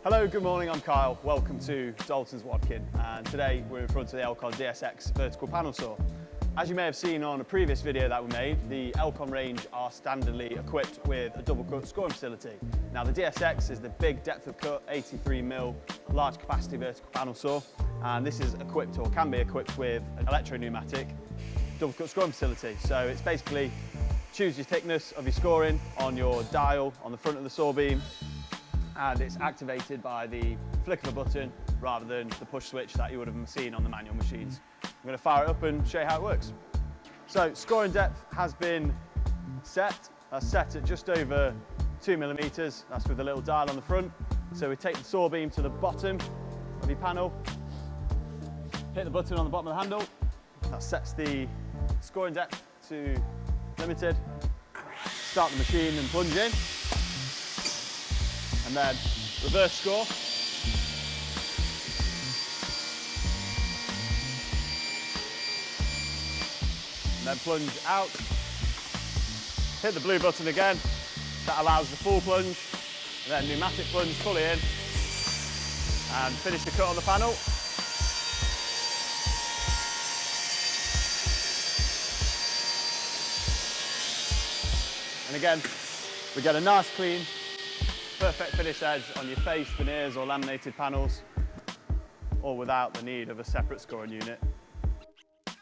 Hello, good morning, I'm Kyle. Welcome to Daltons Wadkin, and today we're in front of the Elcon DSX vertical panel saw. As you may have seen on a previous video that we made, the Elcon range are standardly equipped with a double cut scoring facility. Now the DSX is the big depth of cut, 83mm, large capacity vertical panel saw, and this is equipped or can be equipped with an electro-pneumatic double cut scoring facility. So it's basically choose your thickness of your scoring on your dial on the front of the saw beam, and it's activated by the flick of a button rather than the push switch that you would have seen on the manual machines. I'm going to fire it up and show you how it works. So scoring depth has been set. That's set at just over 2mm. That's with a little dial on the front. So we take the saw beam to the bottom of your panel, hit the button on the bottom of the handle. That sets the scoring depth to limited. Start the machine and plunge in. And then reverse score. And then plunge out. Hit the blue button again. That allows the full plunge. And then pneumatic plunge fully in. And finish the cut on the panel. And again, we get a nice clean, perfect finish edge on your face, veneers or laminated panels, all without the need of a separate scoring unit.